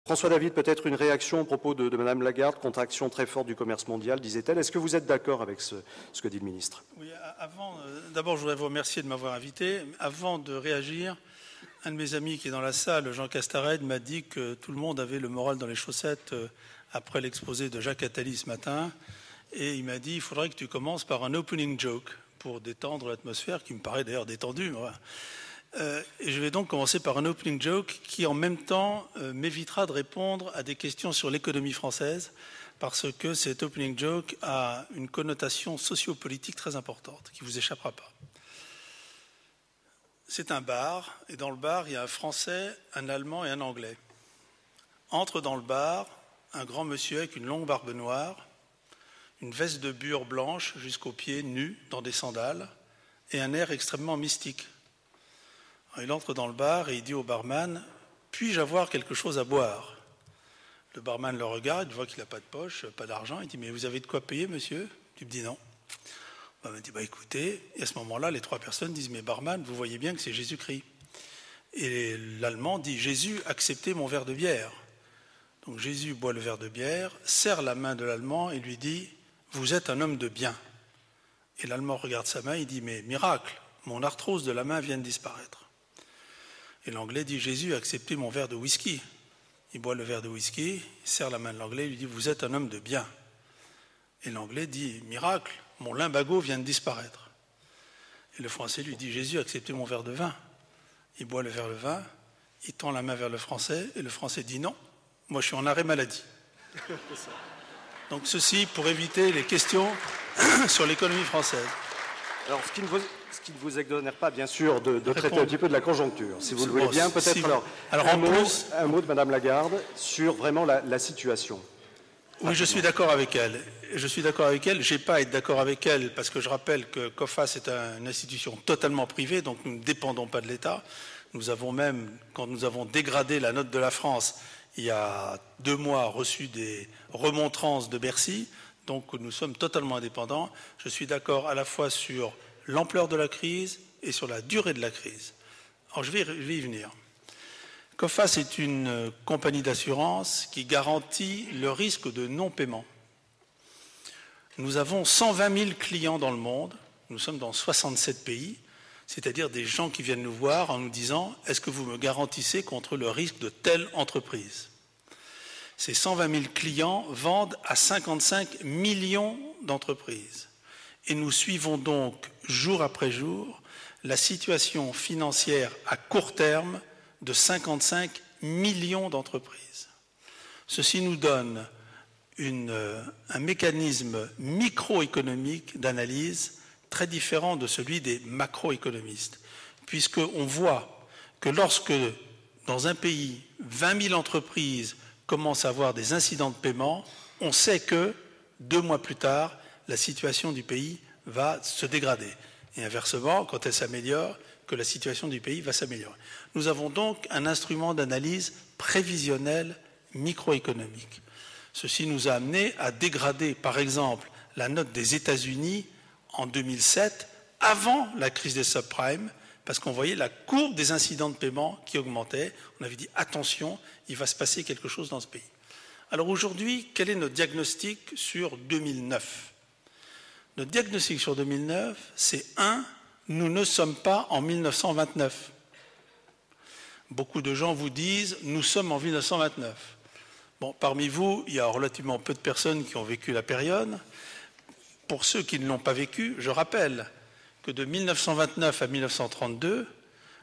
François David, peut-être une réaction au propos de Mme Lagarde, contraction très forte du commerce mondial, disait-elle. Est-ce que vous êtes d'accord avec ce que dit le ministre? Oui, d'abord, je voudrais vous remercier de m'avoir invité. Avant de réagir, un de mes amis qui est dans la salle, Jean Castarède, m'a dit que tout le monde avait le moral dans les chaussettes après l'exposé de Jacques Attali ce matin. Et il m'a dit, il faudrait que tu commences par un opening joke pour détendre l'atmosphère, qui me paraît d'ailleurs détendue. Et je vais donc commencer par un opening joke qui, en même temps, m'évitera de répondre à des questions sur l'économie française, parce que cet opening joke a une connotation sociopolitique très importante, qui ne vous échappera pas. C'est un bar, et dans le bar, il y a un Français, un Allemand et un Anglais. Entre dans le bar un grand monsieur avec une longue barbe noire, une veste de bure blanche jusqu'aux pieds, nu, dans des sandales, et un air extrêmement mystique. Il entre dans le bar et il dit au barman « Puis-je avoir quelque chose à boire ?» Le barman le regarde, il voit qu'il n'a pas de poche, pas d'argent. Il dit « Mais vous avez de quoi payer, monsieur ?» Il me dit « Non. » Il me dit « Écoutez », et à ce moment-là, les trois personnes disent « Mais barman, vous voyez bien que c'est Jésus-Christ. » Et l'Allemand dit « Jésus, acceptez mon verre de bière. » Donc Jésus boit le verre de bière, serre la main de l'Allemand et lui dit « Vous êtes un homme de bien. » Et l'Allemand regarde sa main, il dit « Mais miracle, mon arthrose de la main vient de disparaître. » Et l'Anglais dit « Jésus, acceptez mon verre de whisky. » Il boit le verre de whisky, il serre la main de l'Anglais, il lui dit « Vous êtes un homme de bien. » Et l'Anglais dit « Miracle, mon lumbago vient de disparaître. » Et le Français lui dit « Jésus, acceptez mon verre de vin. » Il boit le verre de vin, il tend la main vers le Français, et le Français dit « Non, moi je suis en arrêt maladie. » Donc ceci pour éviter les questions sur l'économie française. Alors, ce qui ne vous exonère pas, bien sûr, de traiter un petit peu de la conjoncture, si vous le voulez bien. Peut-être un mot de Mme Lagarde sur vraiment la situation. Oui, je suis d'accord avec elle. Je n'ai pas à être d'accord avec elle parce que je rappelle que COFACE est une institution totalement privée, donc nous ne dépendons pas de l'État. Nous avons même, quand nous avons dégradé la note de la France, il y a 2 mois, reçu des remontrances de Bercy. Donc nous sommes totalement indépendants. Je suis d'accord à la fois sur l'ampleur de la crise et sur la durée de la crise. Alors je vais y venir. COFACE est une compagnie d'assurance qui garantit le risque de non-paiement. Nous avons 120 000 clients dans le monde. Nous sommes dans 67 pays, c'est-à-dire des gens qui viennent nous voir en nous disant « Est-ce que vous me garantissez contre le risque de telle entreprise ?» Ces 120 000 clients vendent à 55 millions d'entreprises. Et nous suivons donc, jour après jour, la situation financière à court terme de 55 millions d'entreprises. Ceci nous donne un mécanisme microéconomique d'analyse très différent de celui des macroéconomistes, puisqu'on voit que lorsque, dans un pays, 20 000 entreprises commence à avoir des incidents de paiement, on sait que 2 mois plus tard, la situation du pays va se dégrader. Et inversement, quand elle s'améliore, que la situation du pays va s'améliorer. Nous avons donc un instrument d'analyse prévisionnelle microéconomique. Ceci nous a amené à dégrader, par exemple, la note des États-Unis en 2007, avant la crise des subprimes, parce qu'on voyait la courbe des incidents de paiement qui augmentait. On avait dit, attention, il va se passer quelque chose dans ce pays. Alors aujourd'hui, quel est notre diagnostic sur 2009 ? Notre diagnostic sur 2009, c'est 1, nous ne sommes pas en 1929. Beaucoup de gens vous disent, nous sommes en 1929. Bon, parmi vous, il y a relativement peu de personnes qui ont vécu la période. Pour ceux qui ne l'ont pas vécu, je rappelle que de 1929 à 1932,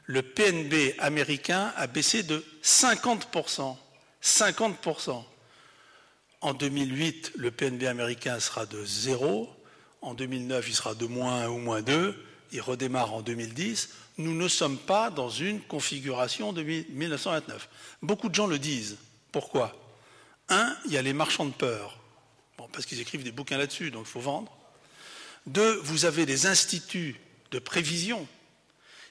le PNB américain a baissé de 50%. 50%. En 2008, le PNB américain sera de 0. En 2009, il sera de -1 ou -2. Il redémarre en 2010. Nous ne sommes pas dans une configuration de 1929. Beaucoup de gens le disent. Pourquoi ? 1, il y a les marchands de peur. Bon, parce qu'ils écrivent des bouquins là-dessus, donc il faut vendre. 2, vous avez des instituts de prévision.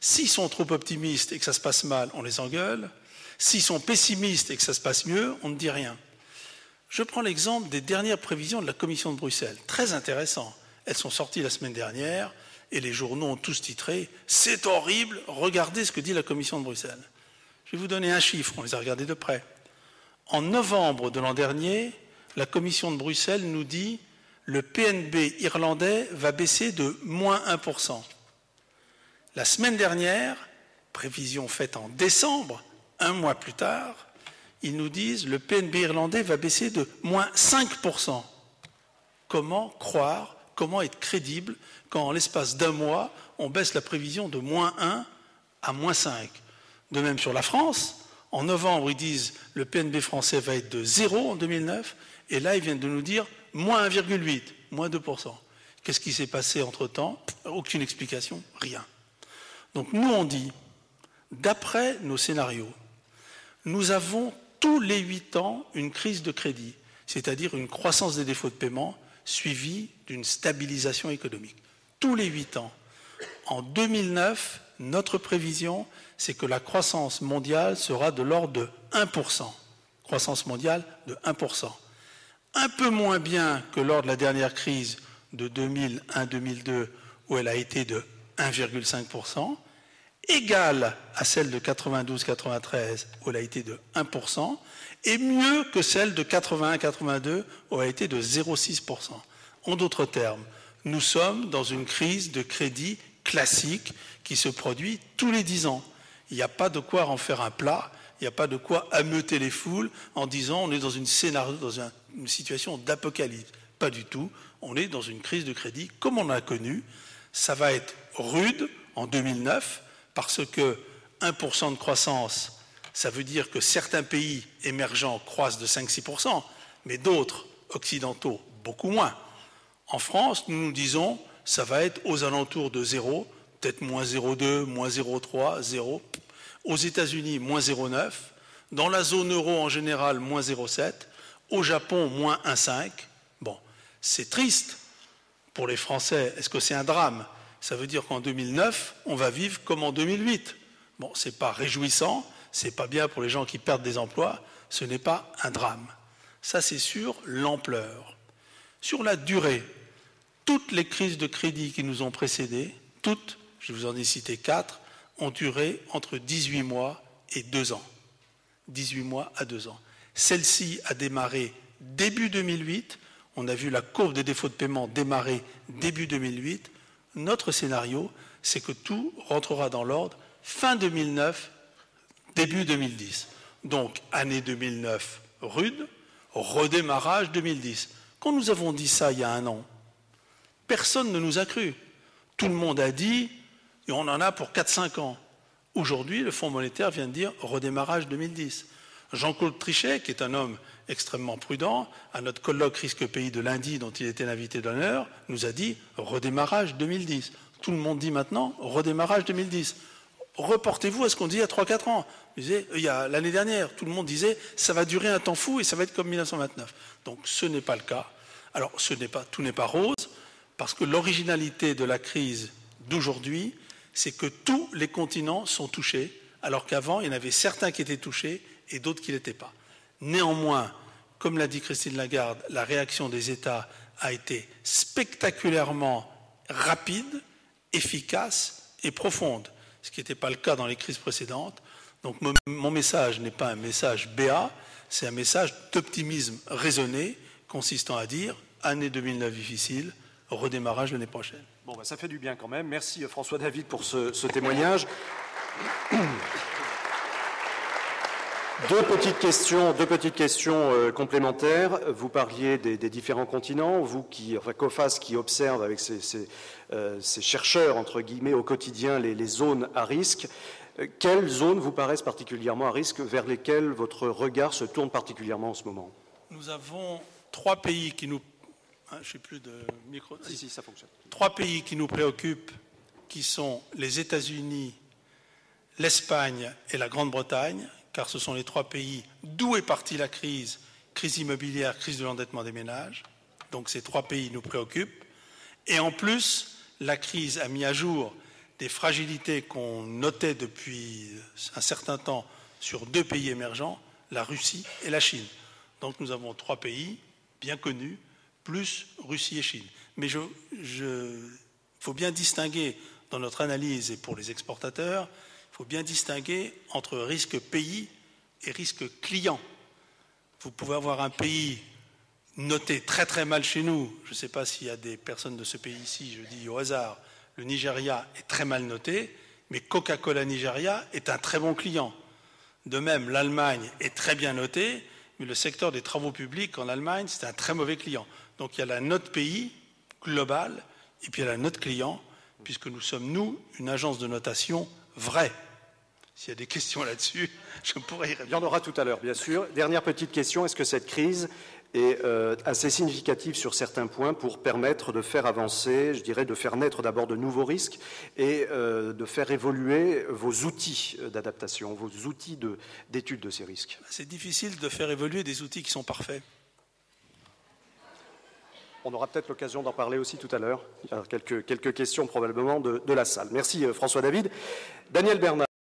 S'ils sont trop optimistes et que ça se passe mal, on les engueule. S'ils sont pessimistes et que ça se passe mieux, on ne dit rien. Je prends l'exemple des dernières prévisions de la Commission de Bruxelles. Très intéressant. Elles sont sorties la semaine dernière et les journaux ont tous titré « C'est horrible, regardez ce que dit la Commission de Bruxelles ». Je vais vous donner un chiffre, on les a regardés de près. En novembre de l'an dernier, la Commission de Bruxelles nous dit le PNB irlandais va baisser de moins 1%. La semaine dernière, prévision faite en décembre, un mois plus tard, ils nous disent le PNB irlandais va baisser de moins 5%. Comment croire, comment être crédible quand en l'espace d'un mois, on baisse la prévision de moins 1 à moins 5? De même sur la France, en novembre, ils disent le PNB français va être de 0 en 2009, et là, ils viennent de nous dire moins 1,8, moins 2%. Qu'est-ce qui s'est passé entre-temps? Aucune explication, rien. Donc nous, on dit, d'après nos scénarios, nous avons tous les 8 ans une crise de crédit, c'est-à-dire une croissance des défauts de paiement suivie d'une stabilisation économique. Tous les 8 ans. En 2009, notre prévision, c'est que la croissance mondiale sera de l'ordre de 1%. Croissance mondiale de 1%. Un peu moins bien que lors de la dernière crise de 2001-2002, où elle a été de 1,5%, égale à celle de 92-93, où elle a été de 1%, et mieux que celle de 81-82, où elle a été de 0,6%. En d'autres termes, nous sommes dans une crise de crédit classique qui se produit tous les 10 ans. Il n'y a pas de quoi en faire un plat, il n'y a pas de quoi ameuter les foules en disant on est dans une situation d'apocalypse. Pas du tout, on est dans une crise de crédit comme on l'a connu. Ça va être rude en 2009 parce que 1% de croissance, ça veut dire que certains pays émergents croissent de 5-6%, mais d'autres, occidentaux, beaucoup moins. En France, nous nous disons ça va être aux alentours de 0, peut-être moins 0,2, moins 0,3, 0. Aux États-Unis, moins 0,9. Dans la zone euro en général, moins 0,7. Au Japon, moins 1,5. Bon, c'est triste pour les Français. Est-ce que c'est un drame? Ça veut dire qu'en 2009, on va vivre comme en 2008. Bon, c'est pas réjouissant, c'est pas bien pour les gens qui perdent des emplois, ce n'est pas un drame. Ça, c'est sur l'ampleur. Sur la durée, toutes les crises de crédit qui nous ont précédées, toutes, je vous en ai cité 4, ont duré entre 18 mois et 2 ans. 18 mois à 2 ans. Celle-ci a démarré début 2008. On a vu la courbe des défauts de paiement démarrer début 2008. Notre scénario, c'est que tout rentrera dans l'ordre fin 2009, début 2010. Donc, année 2009 rude, redémarrage 2010. Quand nous avons dit ça il y a un an, personne ne nous a cru. Tout le monde a dit et on en a pour 4-5 ans. Aujourd'hui, le Fonds monétaire vient de dire redémarrage 2010. Jean-Claude Trichet, qui est un homme extrêmement prudent, à notre colloque Risque Pays de lundi, dont il était l'invité d'honneur, nous a dit redémarrage 2010. Tout le monde dit maintenant redémarrage 2010. Reportez-vous à ce qu'on dit il y a 3-4 ans. L'année dernière, tout le monde disait ça va durer un temps fou et ça va être comme 1929. Donc ce n'est pas le cas. Alors tout n'est pas rose, parce que l'originalité de la crise d'aujourd'hui, c'est que tous les continents sont touchés, alors qu'avant, il y en avait certains qui étaient touchés et d'autres qui ne l'étaient pas. Néanmoins, comme l'a dit Christine Lagarde, la réaction des États a été spectaculairement rapide, efficace et profonde, ce qui n'était pas le cas dans les crises précédentes. Donc mon message n'est pas un message béat, c'est un message d'optimisme raisonné, consistant à dire année 2009 difficile, redémarrage l'année prochaine. Bon, ça fait du bien quand même. Merci François David pour ce témoignage. Deux petites questions complémentaires. Vous parliez des différents continents. Vous COFAS qui observe avec ces chercheurs, entre guillemets, au quotidien les zones à risque. Quelles zones vous paraissent particulièrement à risque, vers lesquelles votre regard se tourne particulièrement en ce moment? Nous avons 3 pays qui nous... je n'ai plus de micro. Si, ça fonctionne. 3 pays qui nous préoccupent, qui sont les États-Unis, l'Espagne et la Grande-Bretagne, car ce sont les 3 pays d'où est partie la crise immobilière, crise de l'endettement des ménages. Donc ces 3 pays nous préoccupent. Et en plus, la crise a mis à jour des fragilités qu'on notait depuis un certain temps sur 2 pays émergents, la Russie et la Chine. Donc nous avons 3 pays bien connus, plus Russie et Chine. Mais il faut bien distinguer dans notre analyse, et pour les exportateurs, il faut bien distinguer entre risque pays et risque client. Vous pouvez avoir un pays noté très très mal chez nous. Je ne sais pas s'il y a des personnes de ce pays ici, je dis au hasard. Le Nigeria est très mal noté, mais Coca-Cola Nigeria est un très bon client. De même, l'Allemagne est très bien notée, mais le secteur des travaux publics en Allemagne, c'est un très mauvais client. Donc il y a la note pays globale, et puis il y a la note client, puisque nous sommes, nous, une agence de notation vraie. S'il y a des questions là-dessus, je pourrais y répondre. Il y en aura tout à l'heure, bien sûr. Dernière petite question, est-ce que cette crise est assez significative sur certains points pour permettre de faire avancer, je dirais, de faire naître d'abord de nouveaux risques et de faire évoluer vos outils d'adaptation, vos outils d'étude de ces risques? C'est difficile de faire évoluer des outils qui sont parfaits. On aura peut-être l'occasion d'en parler aussi tout à l'heure. Il y a quelques questions probablement de la salle. Merci François David. Daniel Bernard.